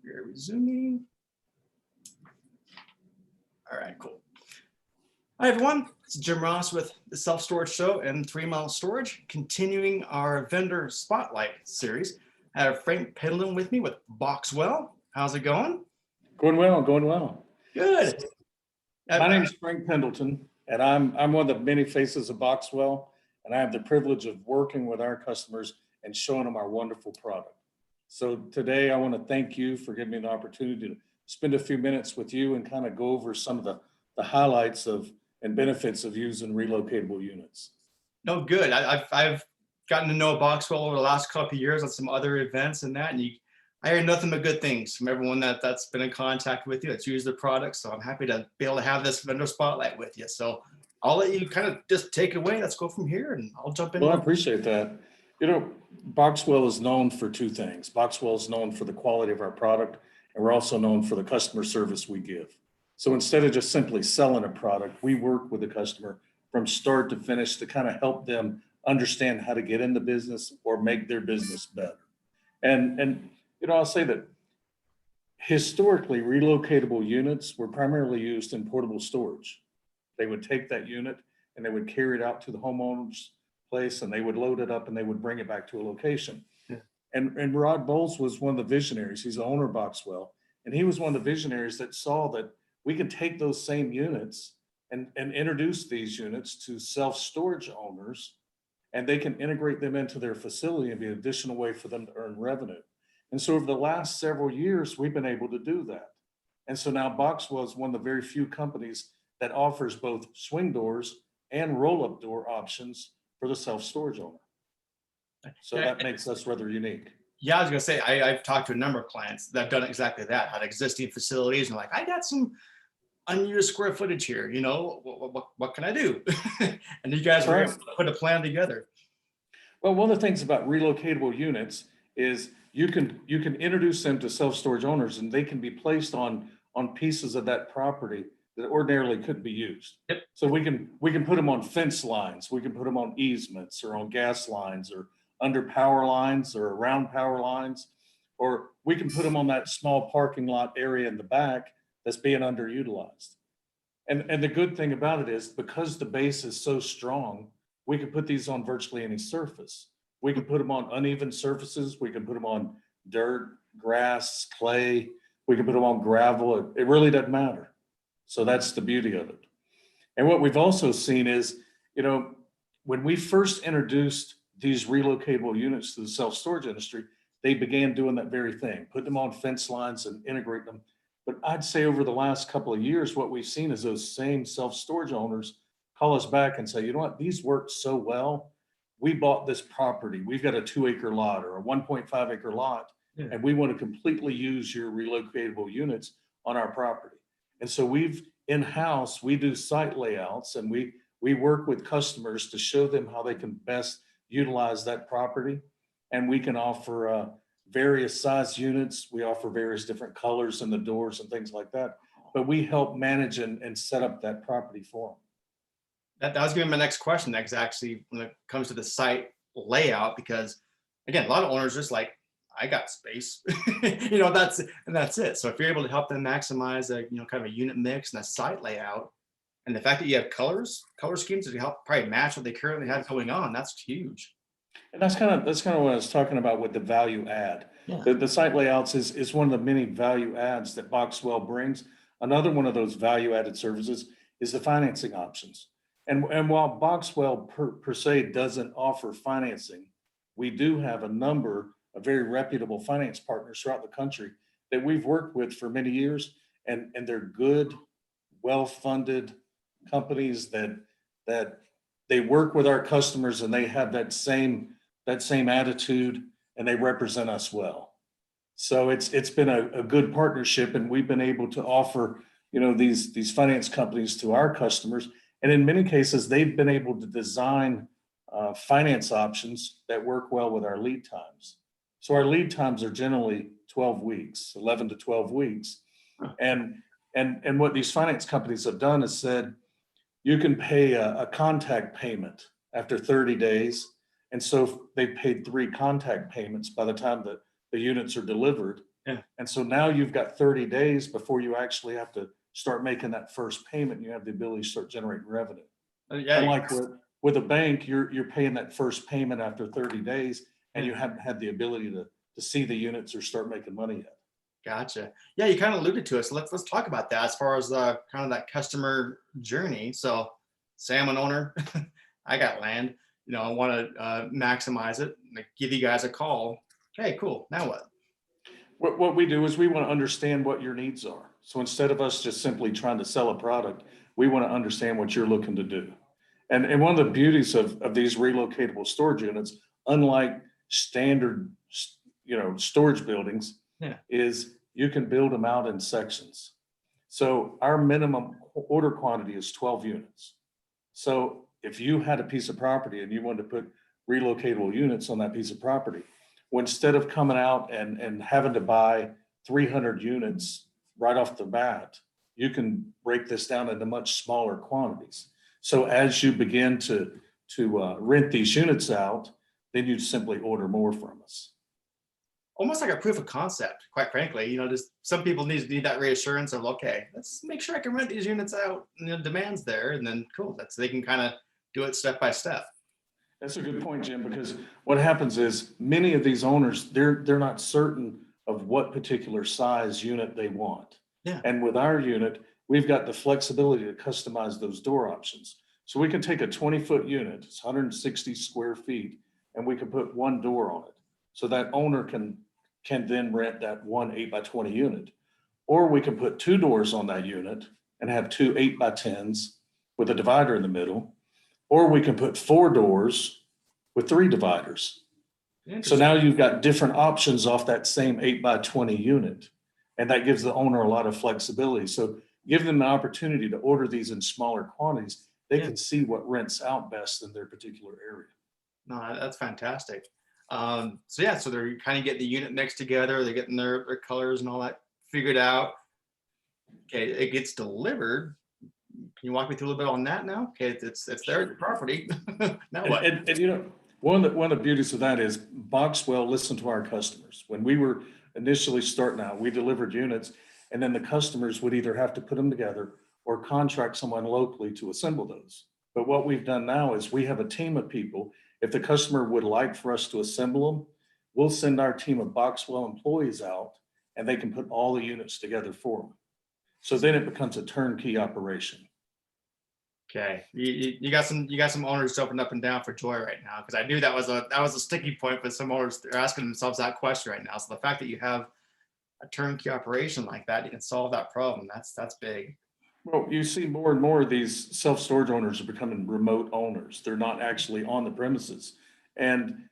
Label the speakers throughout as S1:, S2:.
S1: We are resuming. All right, cool. Hi, everyone. It's Jim Ross with the Self Storage Show and 3 Mile Storage, continuing our vendor spotlight series. I have Frank Pendleton with me with Boxwell. How's it going?
S2: Going well, going well.
S1: Good.
S2: My name is Frank Pendleton, and I'm one of the many faces of Boxwell, and I have the privilege of working with our customers and showing them our wonderful product. So today I want to thank you for giving me the opportunity to spend a few minutes with you and kind of go over some of the highlights of and benefits of using relocatable units.
S1: No, good. I've gotten to know Boxwell over the last couple of years on some other events and that, and I hear nothing but good things from everyone that's been in contact with you, that's used the product. So I'm happy to be able to have this vendor spotlight with you. So I'll let you kind of just take it away. Let's go from here, and I'll jump in.
S2: Well, I appreciate that. You know, Boxwell is known for two things. Boxwell is known for the quality of our product, and we're also known for the customer service we give. So instead of just simply selling a product, we work with the customer from start to finish to kind of help them understand how to get in the business or make their business better. And you know, I'll say that historically, relocatable units were primarily used in portable storage. They would take that unit and they would carry it out to the homeowner's place, and they would load it up and they would bring it back to a location. Yeah. And Rod Bowles was one of the visionaries. He's the owner of Boxwell, and he was one of the visionaries that saw that we could take those same units and introduce these units to self-storage owners, and they can integrate them into their facility and be an additional way for them to earn revenue. And so over the last several years, we've been able to do that. And so now Boxwell is one of the very few companies that offers both swing doors and roll-up door options for the self-storage owner. So that makes us rather unique.
S1: Yeah, I was gonna say, I've talked to a number of clients that have done exactly that, had existing facilities and like, I got some unused square footage here, you know, what can I do? And you guys were able to put a plan together.
S2: Well, one of the things about relocatable units is you can introduce them to self-storage owners, and they can be placed on pieces of that property that ordinarily couldn't be used.
S1: Yep.
S2: So we can put them on fence lines, we can put them on easements or on gas lines or under power lines or around power lines, or we can put them on that small parking lot area in the back that's being underutilized. And the good thing about it is, because the base is so strong, we can put these on virtually any surface. We can put them on uneven surfaces. We can put them on dirt, grass, clay. We can put them on gravel. It really doesn't matter. So that's the beauty of it. And what we've also seen is, you know, when we first introduced these relocatable units to the self-storage industry, they began doing that very thing, putting them on fence lines and integrate them. But I'd say over the last couple of years, what we've seen is those same self-storage owners call us back and say, you know what, these worked so well. We bought this property. We've got a 2-acre lot or a 1.5 acre lot, and we want to completely use your relocatable units on our property. And so we've in-house, we do site layouts, and we work with customers to show them how they can best utilize that property. And we can offer various size units. We offer various different colors in the doors and things like that. But we help manage and set up that property for them.
S1: That was gonna be my next question. That's actually when it comes to the site layout, because again, a lot of owners just like, I got space, you know, that's it. So if you're able to help them maximize a, you know, kind of a unit mix and a site layout, and the fact that you have color schemes to help probably match what they currently have going on, that's huge.
S2: And that's kind of what I was talking about with the value add.
S1: Yeah.
S2: The site layouts is one of the many value adds that Boxwell brings. Another one of those value added services is the financing options. And while Boxwell per se doesn't offer financing, we do have a number of very reputable finance partners throughout the country that we've worked with for many years, and they're good, well-funded companies that they work with our customers, and they have that same attitude, and they represent us well. So it's been a good partnership, and we've been able to offer, you know, these finance companies to our customers. And in many cases, they've been able to design finance options that work well with our lead times. So our lead times are generally 12 weeks, 11 to 12 weeks. And what these finance companies have done is said, you can pay a contact payment after 30 days. And so they paid 3 contact payments by the time that the units are delivered.
S1: Yeah.
S2: And so now you've got 30 days before you actually have to start making that first payment. You have the ability to start generating revenue.
S1: Yeah.
S2: Unlike with a bank, you're paying that first payment after 30 days and you
S1: Yeah.
S2: haven't had the ability to see the units or start making money yet.
S1: Gotcha. Yeah, you kind of alluded to it. So let's talk about that as far as the kind of that customer journey. So say I'm an owner, I got land, I want to maximize it, like give you guys a call. Okay, cool. Now what?
S2: What we do is we want to understand what your needs are. So instead of us just simply trying to sell a product, we want to understand what you're looking to do. And one of the beauties of these relocatable storage units, unlike standard, storage buildings,
S1: Yeah.
S2: is you can build them out in sections. So our minimum order quantity is 12 units. So if you had a piece of property and you wanted to put relocatable units on that piece of property, well, instead of coming out and having to buy 300 units right off the bat, you can break this down into much smaller quantities. So as you begin to rent these units out, then you simply order more from us.
S1: Almost like a proof of concept, quite frankly. Just some people need that reassurance of, okay, let's make sure I can rent these units out and the demand's there. And then cool, they can kind of do it step by step.
S2: That's a good point, Jim, because what happens is many of these owners, they're not certain of what particular size unit they want.
S1: Yeah.
S2: And with our unit, we've got the flexibility to customize those door options. So we can take a 20-foot unit, it's 160 square feet, and we can put one door on it. So that owner can then rent that one 8x20 unit. Or we can put two doors on that unit and have two 8x10s with a divider in the middle. Or we can put four doors with three dividers. So now you've got different options off that same 8x20 unit. And that gives the owner a lot of flexibility. So give them the opportunity to order these in smaller quantities. They can see what rents out best in their particular area.
S1: No, that's fantastic. So they're kind of getting the unit mixed together. They're getting their colors and all that figured out. Okay, it gets delivered. Can you walk me through a little bit on that now? Okay, it's their property. Now what?
S2: And one of the beauties of that is Boxwell listened to our customers. When we were initially starting out, we delivered units, and then the customers would either have to put them together or contract someone locally to assemble those. But what we've done now is we have a team of people. If the customer would like for us to assemble them, we'll send our team of Boxwell employees out, and they can put all the units together for them. So then it becomes a turnkey operation.
S1: Okay, you got some owners jumping up and down for joy right now, because I knew that was a sticky point, but some owners are asking themselves that question right now. So the fact that you have a turnkey operation like that, you can solve that problem. That's big.
S2: Well, you see more and more of these self-storage owners are becoming remote owners. They're not actually on the premises. And,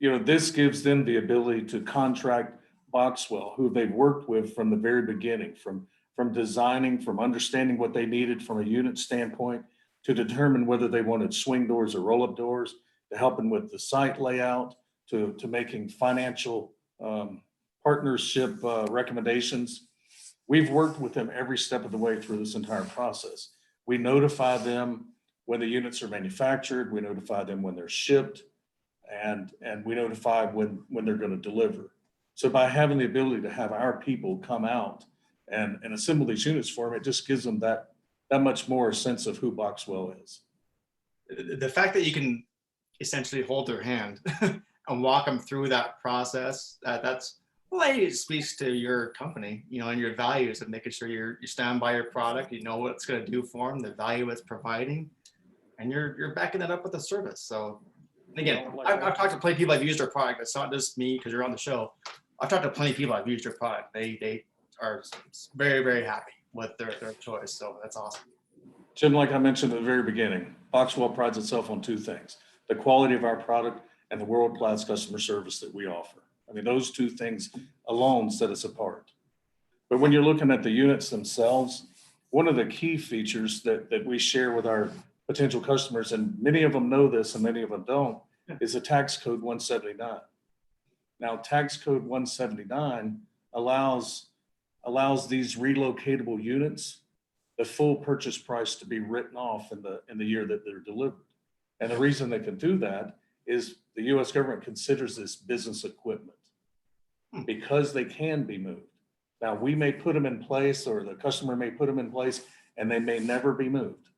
S2: this gives them the ability to contract Boxwell, who they've worked with from the very beginning, from designing, from understanding what they needed from a unit standpoint, to determine whether they wanted swing doors or roll-up doors, to helping with the site layout, to making financial partnership recommendations. We've worked with them every step of the way through this entire process. We notify them when the units are manufactured, we notify them when they're shipped, and we notify when they're going to deliver. So by having the ability to have our people come out and assemble these units for them, it just gives them that much more sense of who Boxwell is.
S1: The fact that you can essentially hold their hand and walk them through that process, that's it speaks to your company, and your values of making sure you stand by your product, you know what it's going to do for them, the value it's providing, and you're backing that up with a service. So again, I've talked to plenty of people I've used their product. It's not just me because you're on the show. I've talked to plenty of people I've used their product. They are very, very happy with their choice. So that's awesome.
S2: Jim, like I mentioned at the very beginning, Boxwell prides itself on two things: the quality of our product and the world-class customer service that we offer. I mean, those two things alone set us apart. But when you're looking at the units themselves, one of the key features that we share with our potential customers, and many of them know this and many of them don't, is a tax code 179. Now, tax code 179 allows these relocatable units the full purchase price to be written off in the year that they're delivered. And the reason they can do that is the U.S. government considers this business equipment. because they can be moved. Now, we may put them in place, or the customer may put them in place, and they may never be moved.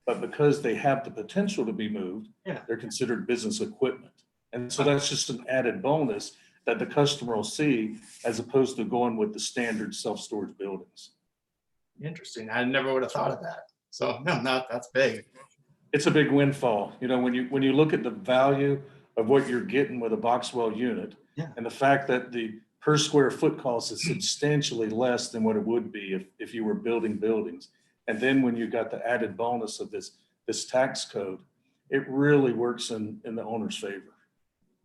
S2: But because they have the potential to be moved,
S1: Yeah.
S2: they're considered business equipment. And so that's just an added bonus that the customer will see, as opposed to going with the standard self-storage buildings.
S1: Interesting. I never would have thought of that. So no, that's big.
S2: It's a big windfall. You know, when you look at the value of what you're getting with a Boxwell unit,
S1: Yeah.
S2: and the fact that the per square foot cost is substantially less than what it would be if you were building buildings. And then when you got the added bonus of this tax code, it really works in the owner's favor.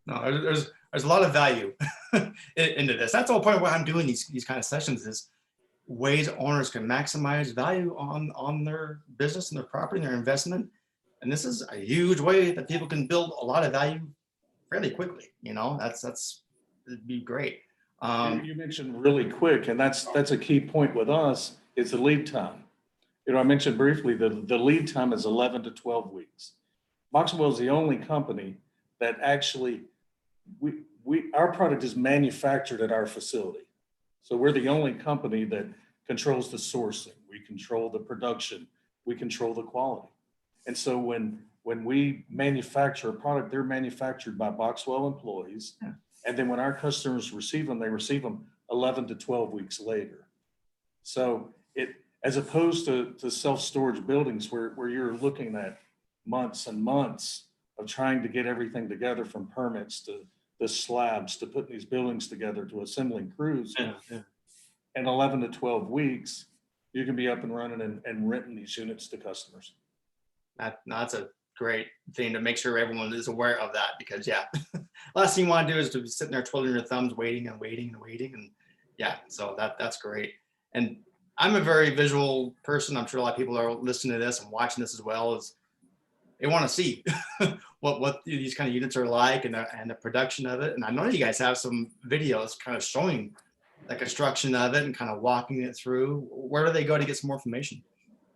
S1: No, there's a lot of value into this. That's the whole point of why I'm doing these kind of sessions, is ways owners can maximize value on their business and their property and their investment. And this is a huge way that people can build a lot of value fairly quickly. You know, it'd be great.
S2: You mentioned really quick, and that's a key point with us, is the lead time. You know, I mentioned briefly the lead time is 11 to 12 weeks. Boxwell is the only company that actually, our product is manufactured at our facility. So we're the only company that controls the sourcing. We control the production. We control the quality. And so when we manufacture a product, they're manufactured by Boxwell employees.
S1: Yeah.
S2: And then when our customers receive them, they receive them 11 to 12 weeks later. So as opposed to self-storage buildings where you're looking at months and months of trying to get everything together, from permits to the slabs to putting these buildings together to assembling crews.
S1: Yeah, yeah.
S2: In 11 to 12 weeks, you can be up and running and renting these units to customers.
S1: That's a great thing to make sure everyone is aware of that, because yeah, last thing you want to do is to be sitting there twiddling your thumbs, waiting and waiting and waiting. And yeah, so that's great. And I'm a very visual person. I'm sure a lot of people are listening to this and watching this as well, as they want to see what these kind of units are like, and the production of it. And I know you guys have some videos kind of showing the construction of it and kind of walking it through. Where do they go to get some more information?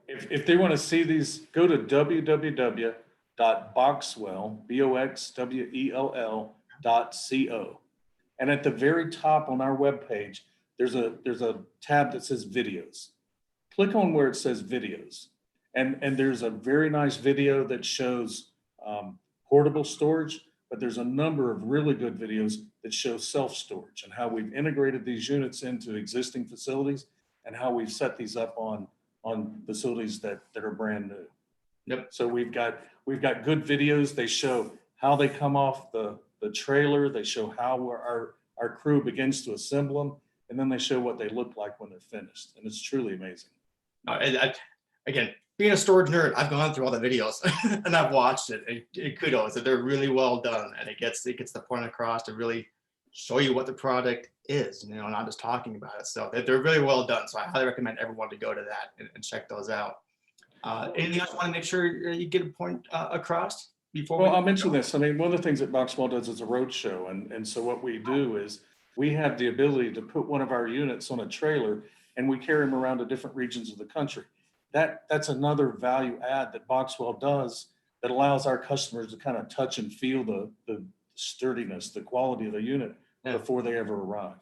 S2: If they want to see these, go to www.boxwell, BOXWELL.co. And at the very top on our webpage, there's a tab that says videos. Click on where it says videos. And there's a very nice video that shows portable storage, but there's a number of really good videos that show self-storage and how we've integrated these units into existing facilities and how we've set these up on facilities that are brand new.
S1: Yep.
S2: So we've got good videos. They show how they come off the trailer. They show how our crew begins to assemble them, and then they show what they look like when they're finished. And it's truly amazing.
S1: Again, being a storage nerd, I've gone through all the videos and I've watched it. And kudos that they're really well done, and it gets the point across to really show you what the product is, you know, not just talking about it. So they're really well done. So I highly recommend everyone to go to that and check those out. Anything else you want to make sure you get a point across before?
S2: Well, I'll mention this. I mean, one of the things that Boxwell does is a road show. And so what we do is we have the ability to put one of our units on a trailer, and we carry them around to different regions of the country. That's another value add that Boxwell does that allows our customers to kind of touch and feel the sturdiness, the quality of the unit before they ever arrive.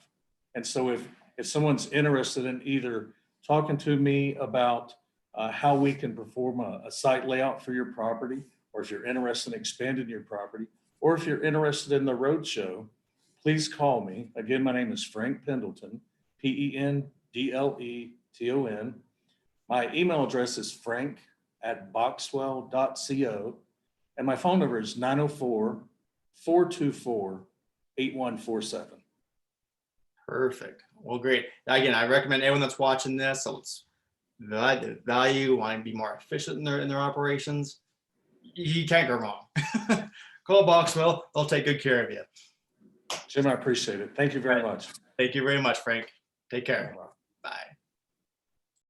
S2: And so if someone's interested in either talking to me about how we can perform a site layout for your property, or if you're interested in expanding your property, or if you're interested in the road show, please call me. Again, my name is Frank Pendleton, Pendleton. My email address is frank@boxwell.co, and my phone number is 904-424-8147.
S1: Perfect. Well, great. Again, I recommend everyone that's watching this, so it's value, wanting to be more efficient in their operations. You can't go wrong. Call Boxwell. They'll take good care of you.
S2: Jim, I appreciate it. Thank you very much.
S1: Thank you very much, Frank. Take care.